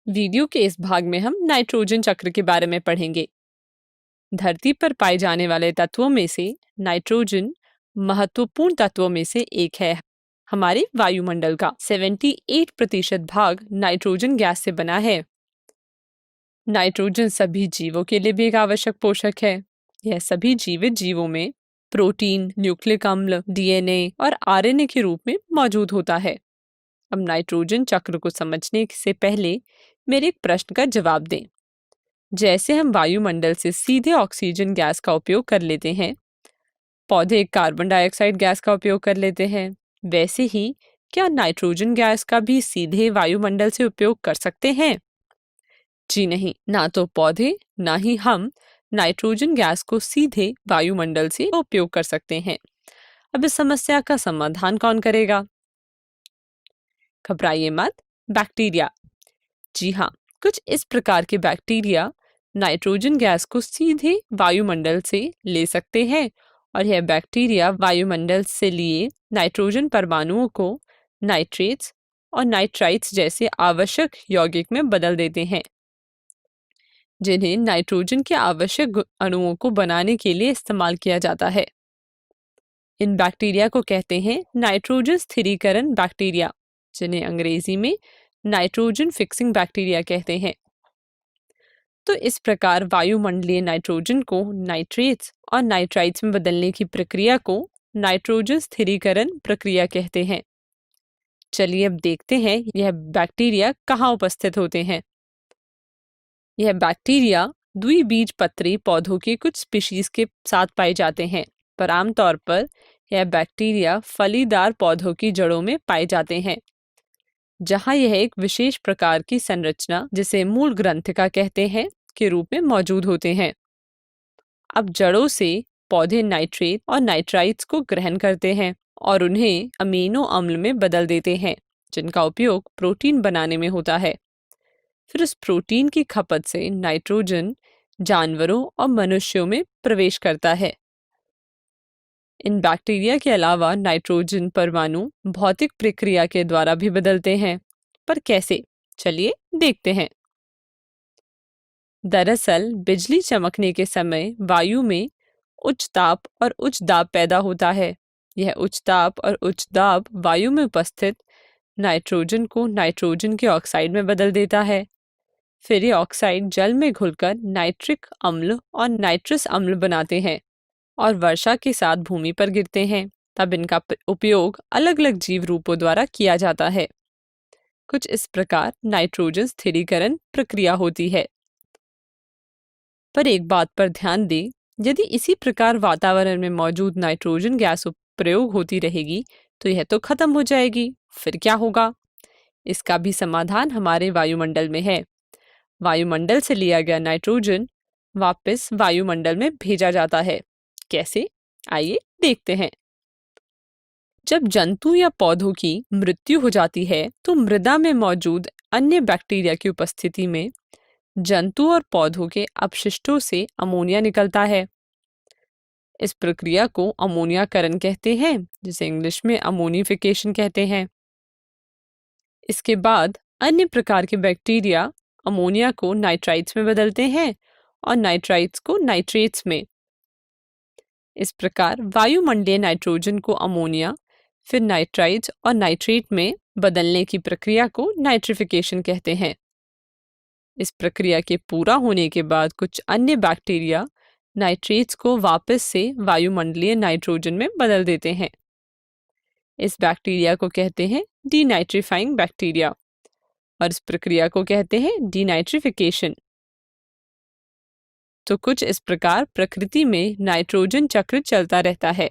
Video के इस भाग में हम नाइट्रोजन चक्र के बारे में पढ़ेंगे। धरती पर पाए जाने वाले तत्वों में से नाइट्रोजन महत्वपूर्ण तत्वों में से एक है। हमारे वायुमंडल का 78% भाग नाइट्रोजन गैस से बना है। नाइट्रोजन सभी जीवों के लिए भी एक आवश्यक पोषक है। यह सभी जीवित जीवों में प्रोटीन, न्यूक्लिक अम्ल, डीएनए और आरएनए के रूप में मौजूद होता है। अब नाइट्रोजन चक्र को समझने से पहले मेरे एक प्रश्न का जवाब दें। जैसे हम वायुमंडल से सीधे ऑक्सीजन गैस का उपयोग कर लेते हैं, पौधे कार्बन डाइऑक्साइड गैस का उपयोग कर लेते हैं, वैसे ही क्या नाइट्रोजन गैस का भी सीधे वायुमंडल से उपयोग कर सकते हैं? जी नहीं, ना तो पौधे ना ही हम नाइट्रोजन गैस को सीधे वायुमंडल से उपयोग कर सकते हैं। अब इस समस्या का समाधान कौन करेगा? घबराइए मत, बैक्टीरिया। जी हाँ, कुछ इस प्रकार के बैक्टीरिया नाइट्रोजन गैस को सीधे वायुमंडल से ले सकते हैं और यह बैक्टीरिया वायुमंडल से लिए नाइट्रोजन परमाणुओं को नाइट्रेट्स और नाइट्राइट्स जैसे आवश्यक यौगिक में बदल देते हैं, जिन्हें नाइट्रोजन के आवश्यक अणुओं को बनाने के लिए इस्तेमाल किया जाता है। इन बैक्टीरिया को कहते हैं नाइट्रोजन स्थिरीकरण बैक्टीरिया, जिन्हें अंग्रेजी में नाइट्रोजन फिक्सिंग बैक्टीरिया कहते हैं। तो इस प्रकार वायुमंडलीय नाइट्रोजन को नाइट्रेट्स और नाइट्राइट्स में बदलने की प्रक्रिया को नाइट्रोजन स्थिरीकरण प्रक्रिया कहते हैं। चलिए अब देखते हैं यह बैक्टीरिया कहाँ उपस्थित होते हैं। यह बैक्टीरिया द्विबीजपत्री पौधों के कुछ स्पीशीज के साथ पाए जाते हैं, पर आमतौर पर यह बैक्टीरिया फलीदार पौधों की जड़ों में पाए जाते हैं, जहां यह एक विशेष प्रकार की संरचना, जिसे मूल ग्रंथिका कहते हैं, के रूप में मौजूद होते हैं। अब जड़ों से पौधे नाइट्रेट और नाइट्राइट्स को ग्रहण करते हैं और उन्हें अमीनो अम्ल में बदल देते हैं, जिनका उपयोग प्रोटीन बनाने में होता है। फिर उस प्रोटीन की खपत से नाइट्रोजन जानवरों और मनुष्यों में प्रवेश करता है। इन बैक्टीरिया के अलावा नाइट्रोजन परमाणु भौतिक प्रक्रिया के द्वारा भी बदलते हैं, पर कैसे? चलिए देखते हैं। दरअसल बिजली चमकने के समय वायु में उच्च ताप और उच्च दाब पैदा होता है। यह उच्च ताप और उच्च दाब वायु में उपस्थित नाइट्रोजन को नाइट्रोजन के ऑक्साइड में बदल देता है। फिर ये ऑक्साइड जल में घुलकर नाइट्रिक अम्ल और नाइट्रस अम्ल बनाते हैं और वर्षा के साथ भूमि पर गिरते हैं। तब इनका उपयोग अलग अलग जीव रूपों द्वारा किया जाता है। कुछ इस प्रकार नाइट्रोजन स्थिरीकरण प्रक्रिया होती है। पर एक बात पर ध्यान दें, यदि इसी प्रकार वातावरण में मौजूद नाइट्रोजन गैस प्रयोग होती रहेगी तो यह तो खत्म हो जाएगी। फिर क्या होगा? इसका भी समाधान हमारे वायुमंडल में है। वायुमंडल से लिया गया नाइट्रोजन वापस वायुमंडल में भेजा जाता है। कैसे? आइए देखते हैं। जब जंतु या पौधों की मृत्यु हो जाती है तो मृदा में मौजूद अन्य बैक्टीरिया की उपस्थिति में जंतु और पौधों के अपशिष्टों से अमोनिया निकलता है। इस प्रक्रिया को अमोनियाकरण कहते हैं, जिसे इंग्लिश में अमोनिफिकेशन कहते हैं। इसके बाद अन्य प्रकार के बैक्टीरिया अमोनिया को नाइट्राइट्स में बदलते हैं और नाइट्राइट्स को नाइट्रेट्स में। इस प्रकार वायुमंडलीय नाइट्रोजन को अमोनिया, फिर नाइट्राइट्स और नाइट्रेट में बदलने की प्रक्रिया को नाइट्रिफिकेशन कहते हैं। इस प्रक्रिया के पूरा होने के बाद कुछ अन्य बैक्टीरिया नाइट्रेट्स को वापस से वायुमंडलीय नाइट्रोजन में बदल देते हैं। इस बैक्टीरिया को कहते हैं डीनाइट्रीफाइंग बैक्टीरिया और इस प्रक्रिया को कहते हैं डीनाइट्रिफिकेशन। तो कुछ इस प्रकार प्रकृति में नाइट्रोजन चक्र चलता रहता है।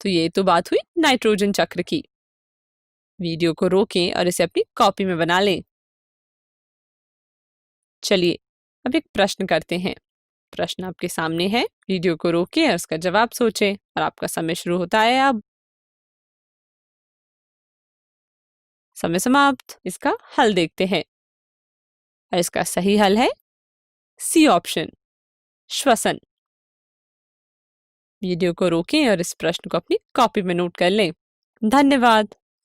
तो ये तो बात हुई नाइट्रोजन चक्र की। वीडियो को रोकें और इसे अपनी कॉपी में बना लें। चलिए अब एक प्रश्न करते हैं। प्रश्न आपके सामने है, वीडियो को रोकें और उसका जवाब सोचें और आपका समय शुरू होता है अब। समय समाप्त। इसका हल देखते हैं और इसका सही हल है सी ऑप्शन, श्वसन। वीडियो को रोकें और इस प्रश्न को अपनी कॉपी में नोट कर लें। धन्यवाद।